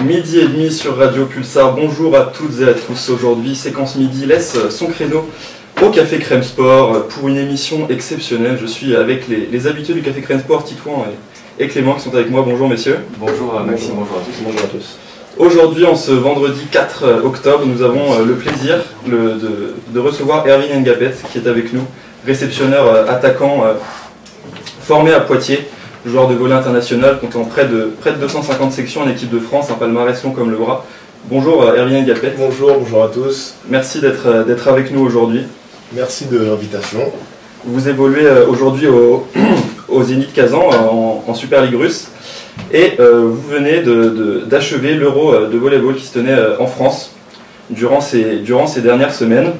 Midi et demi sur Radio Pulsar, bonjour à toutes et à tous. Aujourd'hui, Séquence Midi laisse son créneau au Café Crème Sport pour une émission exceptionnelle. Je suis avec les habitués du Café Crème Sport, Titouan et Clément qui sont avec moi. Bonjour messieurs. Bonjour Maxime, bonjour à tous. Bonjour à tous. Aujourd'hui, en ce vendredi 4 octobre, nous avons le plaisir de recevoir Erwin Ngapet qui est avec nous, réceptionneur attaquant formé à Poitiers. Joueur de volley international, comptant près de 250 sections en équipe de France, un palmarès long comme le bras. Bonjour Erwin Ngapet. Bonjour à tous. Merci d'être avec nous aujourd'hui. Merci de l'invitation. Vous évoluez aujourd'hui au Zénith Kazan en Super League russe et vous venez d'achever l'Euro de volleyball qui se tenait en France durant ces dernières semaines.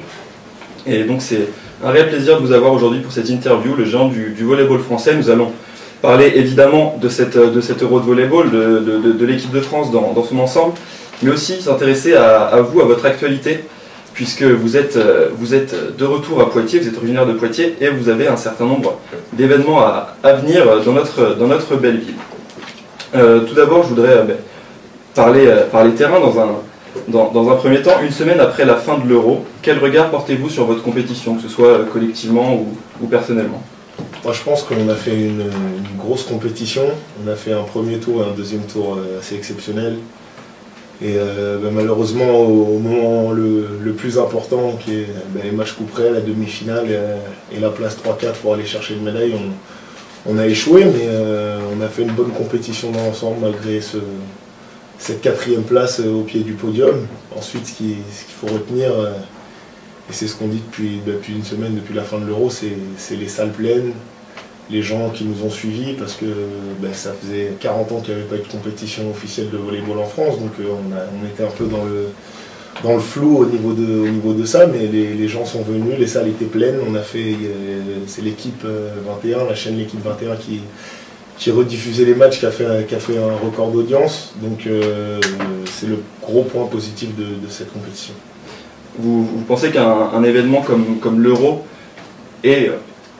Et donc c'est un réel plaisir de vous avoir aujourd'hui pour cette interview, le géant du volleyball français. Nous allons parler évidemment de cet Euro de volleyball, de l'équipe de France dans son ensemble, mais aussi s'intéresser à vous, à votre actualité, puisque vous êtes de retour à Poitiers, vous êtes originaire de Poitiers, et vous avez un certain nombre d'événements à venir dans notre belle ville. Tout d'abord, je voudrais parler terrain dans un premier temps. Une semaine après la fin de l'Euro, quel regard portez-vous sur votre compétition, que ce soit collectivement ou personnellement ? Moi, je pense qu'on a fait une grosse compétition. On a fait un premier tour et un deuxième tour assez exceptionnel. Et malheureusement, au moment le plus important, qui est les matchs coup près, la demi-finale et la place 3-4 pour aller chercher une médaille, on a échoué, mais on a fait une bonne compétition dans l'ensemble malgré cette quatrième place au pied du podium. Ensuite, ce qu'il faut retenir, et c'est ce qu'on dit depuis une semaine, depuis la fin de l'Euro, c'est les salles pleines, les gens qui nous ont suivis, parce que ça faisait 40 ans qu'il n'y avait pas eu de compétition officielle de volleyball en France, donc on était un peu dans le flou au niveau de ça, mais les gens sont venus, les salles étaient pleines. C'est l'équipe 21, la chaîne L'équipe 21 qui rediffusait les matchs, qui a fait un record d'audience, donc c'est le gros point positif de cette compétition. Vous pensez qu'un événement comme l'Euro et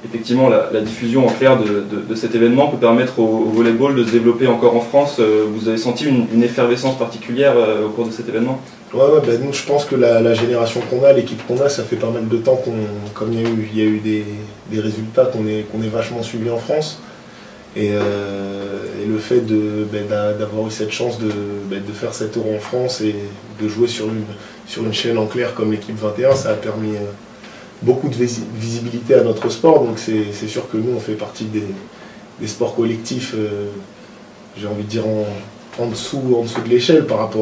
effectivement la diffusion en clair de cet événement peut permettre au volleyball de se développer encore en France? Vous avez senti une effervescence particulière au cours de cet événement? Nous, je pense que la génération qu'on a, l'équipe qu'on a, ça fait pas mal de temps comme il y a eu des résultats qu'on est vachement suivis en France. Et le fait d'avoir eu cette chance de faire cet Euro en France et de jouer sur une chaîne en clair comme l'équipe 21, ça a permis beaucoup de visibilité à notre sport. Donc c'est sûr que nous, on fait partie des sports collectifs, j'ai envie de dire en dessous de l'échelle par rapport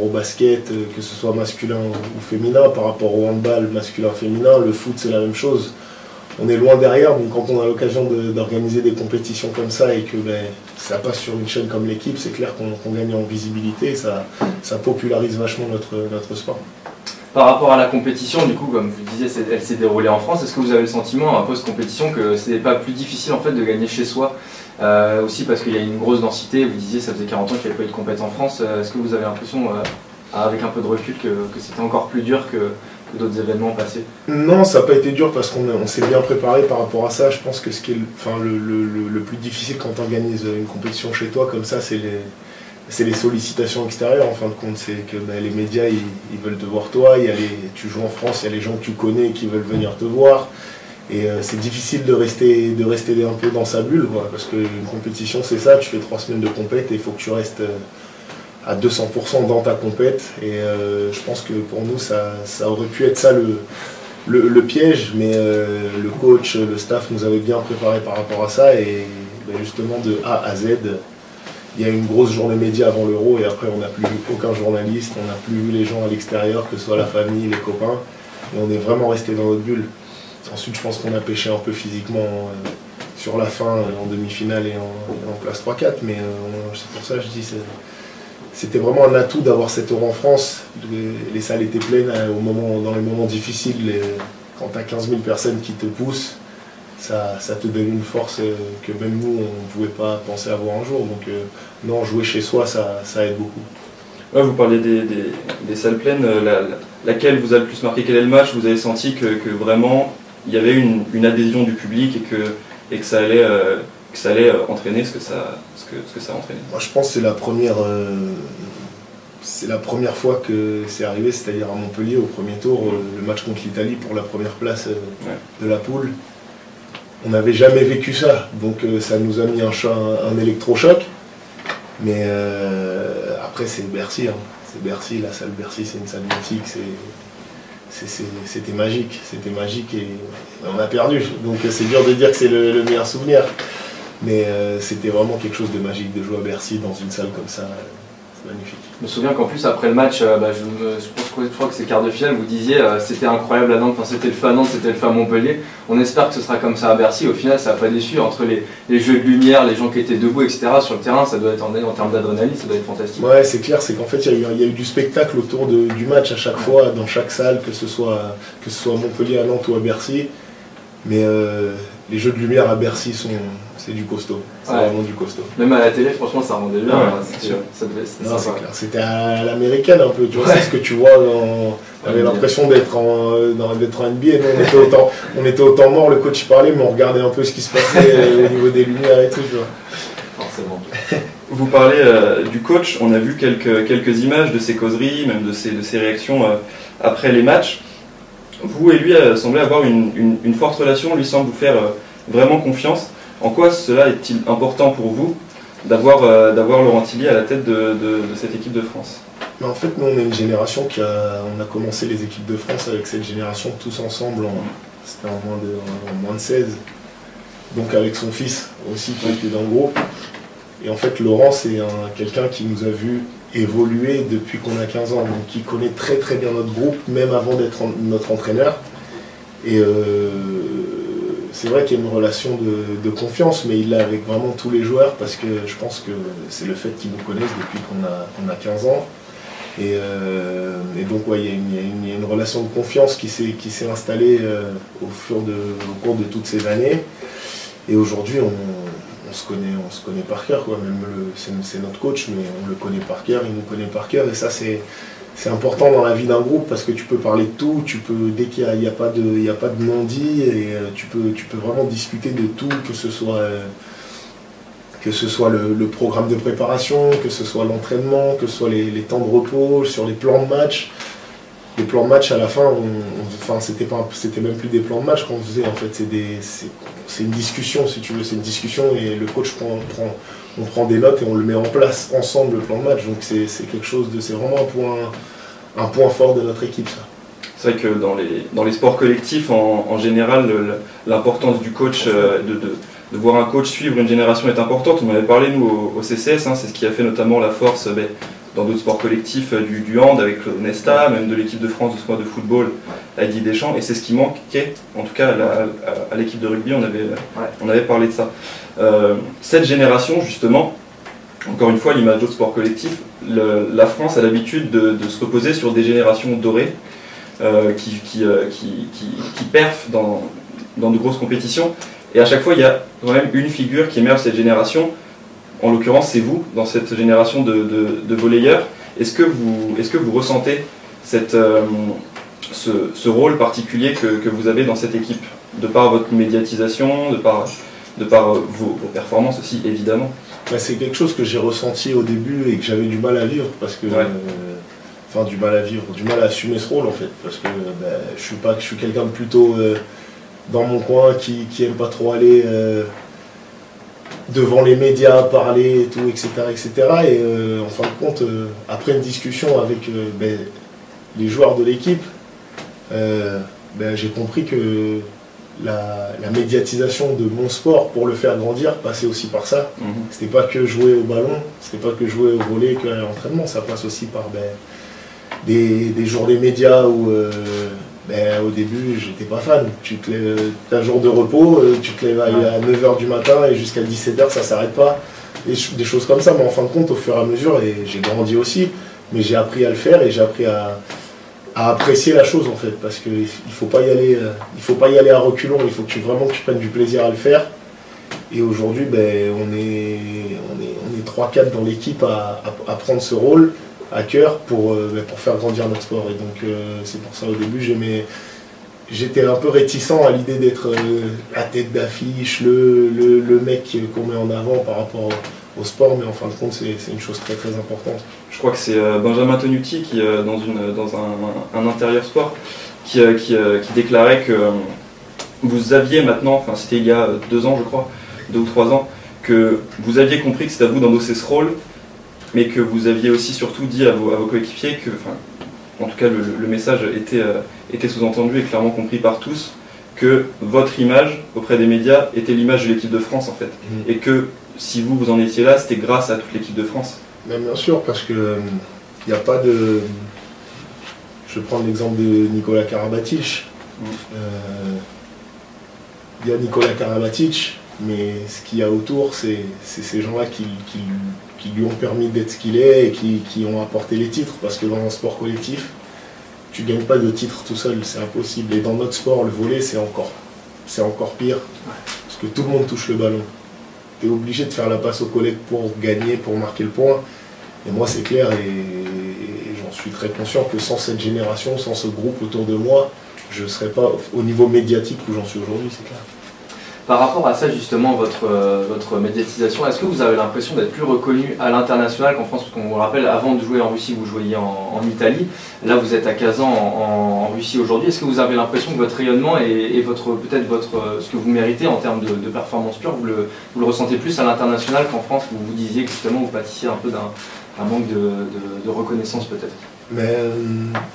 au basket, que ce soit masculin ou féminin, par rapport au handball masculin-féminin, le foot c'est la même chose. On est loin derrière, donc quand on a l'occasion d'organiser des compétitions comme ça et que ça passe sur une chaîne comme l'équipe, c'est clair qu'on gagne en visibilité, ça popularise vachement notre sport. Par rapport à la compétition, du coup, comme vous disiez, elle s'est déroulée en France. Est-ce que vous avez le sentiment, post-compétition, que ce n'est pas plus difficile en fait de gagner chez soi, aussi parce qu'il y a une grosse densité? Vous disiez ça faisait 40 ans qu'il n'y avait pas eu de compétition en France. Est-ce que vous avez l'impression, avec un peu de recul, que c'était encore plus dur que d'autres événements passés? Non, ça n'a pas été dur parce qu'on s'est bien préparé par rapport à ça. Je pense que ce qui est le plus difficile quand on organise une compétition chez toi comme ça, c'est les sollicitations extérieures. En fin de compte, c'est que les médias ils veulent te voir toi. Tu joues en France, il y a les gens que tu connais qui veulent venir te voir. Et c'est difficile de rester un peu dans sa bulle, parce qu'une compétition c'est ça, tu fais 3 semaines de compète et il faut que tu restes à 200% dans ta compète, et je pense que pour nous ça aurait pu être ça le piège, mais le coach, le staff nous avait bien préparé par rapport à ça, et justement de A à Z, il y a une grosse journée média avant l'Euro, et après on n'a plus vu aucun journaliste, on n'a plus vu les gens à l'extérieur, que ce soit la famille, les copains, et on est vraiment resté dans notre bulle. Ensuite je pense qu'on a pêché un peu physiquement sur la fin, en demi-finale et en place 3-4, mais c'est pour ça que je dis c'était vraiment un atout d'avoir cet Euro en France. Les salles étaient pleines dans les moments difficiles. Quand tu as 15 000 personnes qui te poussent, ça te donne une force que même nous, on ne pouvait pas penser avoir un jour. Donc non, jouer chez soi, ça aide beaucoup. Ouais, vous parlez des salles pleines. Laquelle vous a le plus marqué? Quel est le match? Vous avez senti que vraiment il y avait une adhésion du public et que ça allait entraîner ce que ça a entraîné? Moi, je pense que c'est la première c'est la première fois que c'est arrivé, c'est-à-dire à Montpellier au premier tour, le match contre l'Italie pour la première place de la poule. On n'avait jamais vécu ça, donc ça nous a mis un électrochoc. Mais après c'est Bercy, hein. C'est Bercy, la salle Bercy c'est une salle mythique, c'était magique et on a perdu. Donc c'est dur de dire que c'est le meilleur souvenir. Mais c'était vraiment quelque chose de magique de jouer à Bercy dans une salle comme ça, c'est magnifique. Je me souviens qu'en plus après le match, je crois que c'est quart de finale, vous disiez c'était incroyable à Nantes, enfin, c'était le feu à Nantes, c'était le feu à Montpellier. On espère que ce sera comme ça à Bercy, au final ça n'a pas déçu, entre les jeux de lumière, les gens qui étaient debout, etc. sur le terrain, ça doit être en termes d'adrénaline, ça doit être fantastique. Ouais, c'est clair, c'est qu'en fait il y a eu du spectacle autour du match à chaque fois, dans chaque salle, que ce soit à Montpellier, à Nantes ou à Bercy. Mais les jeux de lumière à Bercy c'est du costaud, c'est vraiment du costaud. Même à la télé, franchement, ça rendait bien. C'était clair. C'était à l'américaine un peu, tu vois, c'est ce que tu vois on avait l'impression d'être en NBA. Nous, on était au temps mort, le coach parlait, mais on regardait un peu ce qui se passait au niveau des lumières et tout, tu vois. Forcément. Vous parlez du coach, on a vu quelques images de ses causeries, même de ses réactions après les matchs. Vous et lui semblez avoir une forte relation, lui semble vous faire vraiment confiance. En quoi cela est-il important pour vous d'avoir Laurent Tillier à la tête de cette équipe de France? Mais en fait, nous on est une génération on a commencé les équipes de France avec cette génération tous ensemble, c'était en moins de 16, donc avec son fils aussi qui était dans le groupe. Et en fait Laurent c'est quelqu'un qui nous a vu évoluer depuis qu'on a 15 ans, donc qui connaît très très bien notre groupe, même avant d'être notre entraîneur. Et c'est vrai qu'il y a une relation de confiance, mais il l'a avec vraiment tous les joueurs, parce que je pense que c'est le fait qu'ils nous connaissent depuis qu'on a 15 ans. Et donc ouais, il y a une relation de confiance qui s'est installée au cours de toutes ces années. Et aujourd'hui, on se connaît par cœur, quoi. Même c'est notre coach, mais on le connaît par cœur, il nous connaît par cœur, et ça c'est important dans la vie d'un groupe, parce que tu peux parler de tout, dès qu'il n'y a pas de non-dit, et tu peux vraiment discuter de tout, que ce soit le programme de préparation, que ce soit l'entraînement, que ce soit les temps de repos, sur les plans de match. Les plans de match à la fin, c'était même plus des plans de match qu'on faisait, en fait, c'est une discussion, si tu veux, c'est une discussion, et le coach on prend des notes et on le met en place ensemble, le plan de match. Donc c'est quelque chose c'est vraiment un point fort de notre équipe, ça. C'est vrai que dans les sports collectifs, en général, l'importance du coach, de voir un coach suivre une génération est importante. On en avait parlé nous au CCS, hein, c'est ce qui a fait notamment la force dans d'autres sports collectifs du hand avec Claude Nesta, même de l'équipe de France de football avec Guy Deschamps, et c'est ce qui manquait, en tout cas à l'équipe de rugby, on avait parlé de ça. Cette génération, justement, encore une fois, l'image d'autres sports collectifs, la France a l'habitude de se reposer sur des générations dorées qui perfent dans de grosses compétitions, et à chaque fois il y a quand même une figure qui émerge de cette génération. En l'occurrence, c'est vous, dans cette génération de volleyeurs. Est-ce que vous ressentez ce rôle particulier que vous avez dans cette équipe, de par votre médiatisation, de par vos performances aussi, évidemment? C'est quelque chose que j'ai ressenti au début et que j'avais du mal à vivre, parce que... du mal à assumer ce rôle, en fait, parce que je suis quelqu'un de plutôt dans mon coin qui aime pas trop aller... devant les médias, parler et tout, etc. Et en fin de compte, après une discussion avec les joueurs de l'équipe, j'ai compris que la médiatisation de mon sport, pour le faire grandir, passait aussi par ça. C'était pas que jouer au ballon, c'était pas que jouer au volley, que à l'entraînement, ça passe aussi par des journées médias où au début, j'étais pas fan. Tu te lèves, t'as un jour de repos, tu te lèves à 9h du matin et jusqu'à 17h, ça s'arrête pas. Des choses comme ça, mais en fin de compte, au fur et à mesure, et j'ai grandi aussi, mais j'ai appris à le faire et j'ai appris à apprécier la chose, en fait, parce qu'il faut pas y aller à reculons, il faut que tu prennes du plaisir à le faire. Et aujourd'hui, on est 3-4 dans l'équipe à prendre ce rôle à cœur pour faire grandir notre sport. Et donc c'est pour ça, au début, j'étais un peu réticent à l'idée d'être la tête d'affiche, le mec qu'on met en avant par rapport au sport, mais en fin de compte, c'est une chose très très importante. Je crois que c'est Benjamin Tonuti qui, dans un intérieur sport, qui déclarait que vous aviez maintenant, enfin c'était il y a 2 ans je crois, 2 ou 3 ans, que vous aviez compris que c'était à vous d'endosser ce rôle, mais que vous aviez aussi surtout dit à vos coéquipiers que, enfin, en tout cas le message était sous-entendu et clairement compris par tous, que votre image auprès des médias était l'image de l'équipe de France en fait, et que si vous en étiez là, c'était grâce à toute l'équipe de France. Mais bien sûr, parce que il n'y a pas de... Je vais prendre l'exemple de Nikola Karabatic. Il y a Nikola Karabatic, mais ce qu'il y a autour, c'est ces gens-là qui lui ont permis d'être ce qu'il est et qui ont apporté les titres. Parce que dans un sport collectif, tu ne gagnes pas de titre tout seul, c'est impossible. Et dans notre sport, le volley, c'est encore pire. Parce que tout le monde touche le ballon. Tu es obligé de faire la passe aux collègues pour gagner, pour marquer le point. Et moi, c'est clair, et j'en suis très conscient que sans cette génération, sans ce groupe autour de moi, je ne serais pas au niveau médiatique où j'en suis aujourd'hui, c'est clair. Par rapport à ça, justement, votre médiatisation, est-ce que vous avez l'impression d'être plus reconnu à l'international qu'en France? Parce qu'on vous rappelle, avant de jouer en Russie, vous jouiez en Italie. Là, vous êtes à Kazan en Russie aujourd'hui. Est-ce que vous avez l'impression que votre rayonnement et peut-être ce que vous méritez en termes de performance pure, vous le ressentez plus à l'international qu'en France, où vous disiez que justement vous pâtissiez un peu d'un manque de reconnaissance peut-être? Mais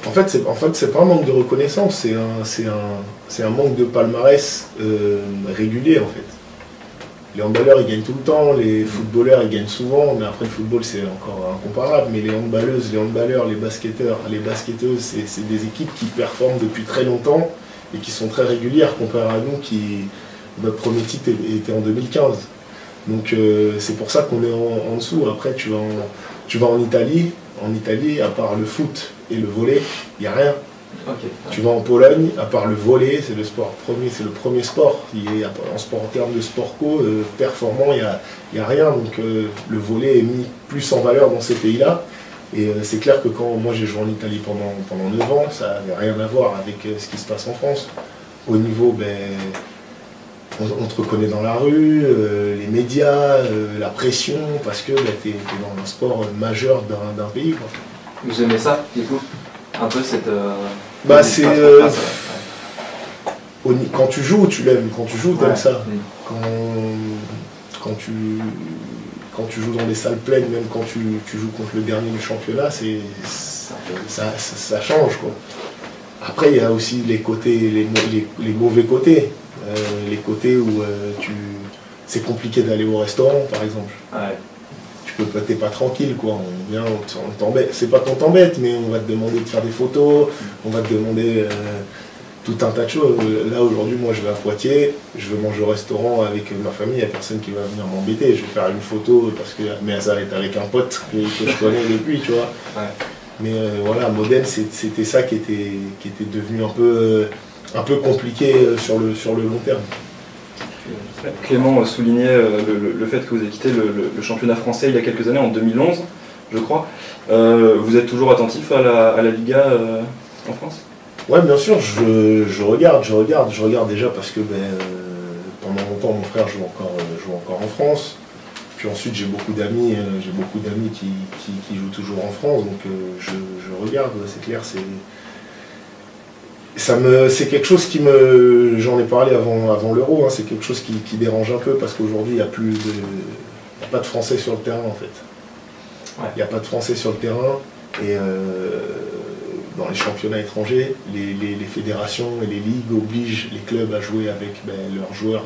en fait, c'est pas un manque de reconnaissance, c'est un manque de palmarès régulier en fait. Les handballeurs ils gagnent tout le temps, les footballeurs ils gagnent souvent, mais après le football c'est encore incomparable. Mais les handballeuses, les handballeurs, les basketteurs, les basketteuses, c'est des équipes qui performent depuis très longtemps et qui sont très régulières comparé à nous notre premier titre était en 2015. Donc c'est pour ça qu'on est en dessous. Après tu vas en Italie. En Italie, à part le foot et le volley, il n'y a rien. Okay. Tu vas en Pologne, à part le volley, c'est le premier sport. En termes de sport co, performant, il n'y a rien. Donc le volley est mis plus en valeur dans ces pays-là. Et c'est clair que quand moi j'ai joué en Italie pendant 9 ans, ça n'avait rien à voir avec ce qui se passe en France. Au niveau, on te reconnaît dans la rue, les médias, la pression, parce que tu es dans un sport majeur d'un pays. Quoi. Vous aimez ça, du coup? Un peu cette... Quand tu joues, tu l'aimes. Quand tu joues, tu aimes ça. Quand tu joues dans des salles pleines, même quand tu joues contre le dernier du championnat, ça change. Quoi. Après, il y a aussi les côtés, les mauvais côtés. Les côtés où c'est compliqué d'aller au restaurant, par exemple. Ouais. T'es pas tranquille, quoi. On vient, on t'embête. C'est pas qu'on t'embête, mais on va te demander de faire des photos, on va te demander tout un tas de choses. Là, aujourd'hui, moi, je vais à Poitiers, je veux manger au restaurant avec ma famille, il n'y a personne qui va venir m'embêter. Je vais faire une photo, mais ça va être avec un pote que je connais depuis, tu vois. Ouais. Mais voilà, Modène, c'était ça qui était devenu un peu compliqué sur le long terme. Clément soulignait le fait que vous avez quitté le championnat français il y a quelques années, en 2011, je crois. Vous êtes toujours attentif à la Liga en France? Ouais, bien sûr, je regarde déjà parce que pendant longtemps mon frère joue encore en France. Puis ensuite j'ai beaucoup d'amis qui jouent toujours en France, donc je regarde, c'est clair, c'est quelque chose qui j'en ai parlé avant l'Euro, hein, c'est quelque chose qui dérange un peu parce qu'aujourd'hui il n'y a pas de Français sur le terrain en fait. Il n'y a pas de Français sur le terrain et dans les championnats étrangers, les fédérations et les ligues obligent les clubs à jouer avec leurs joueurs.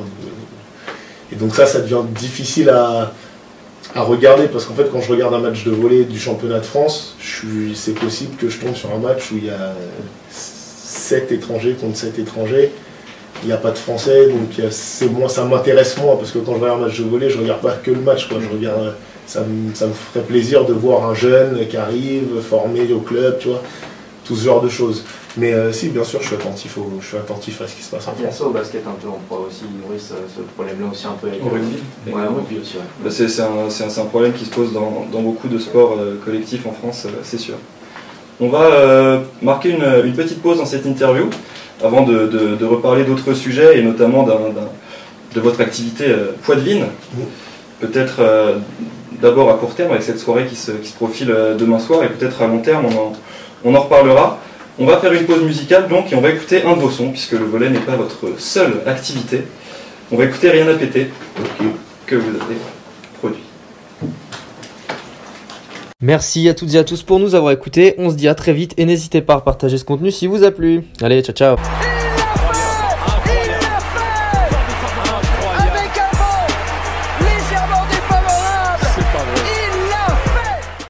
Et donc ça devient difficile à regarder parce qu'en fait quand je regarde un match de volley du championnat de France, c'est possible que je tombe sur un match où il y a 7 étrangers contre 7 étrangers, il n'y a pas de Français, donc ça m'intéresse moins parce que quand je regarde un match de volley, je ne regarde pas que le match, quoi. Je regarde, ça me ferait plaisir de voir un jeune qui arrive, formé au club, tu vois, tout ce genre de choses. Mais si, bien sûr, je suis attentif à ce qui se passe en France. Il y a ça au basket un peu, on pourrait aussi nourrir ce problème-là aussi un peu avec au rugby. Ouais, au rugby aussi, ouais. C'est un problème qui se pose dans beaucoup de sports collectifs en France, c'est sûr. On va marquer une petite pause dans cette interview avant de reparler d'autres sujets et notamment de votre activité poitevine. Peut-être d'abord à court terme avec cette soirée qui se profile demain soir, et peut-être à long terme, on en reparlera. On va faire une pause musicale donc, et on va écouter un de vos sons, puisque le volley n'est pas votre seule activité. On va écouter Rien à péter, que vous avez produit. Merci à toutes et à tous pour nous avoir écoutés. On se dit à très vite et n'hésitez pas à partager ce contenu si vous a plu. Allez, ciao ciao.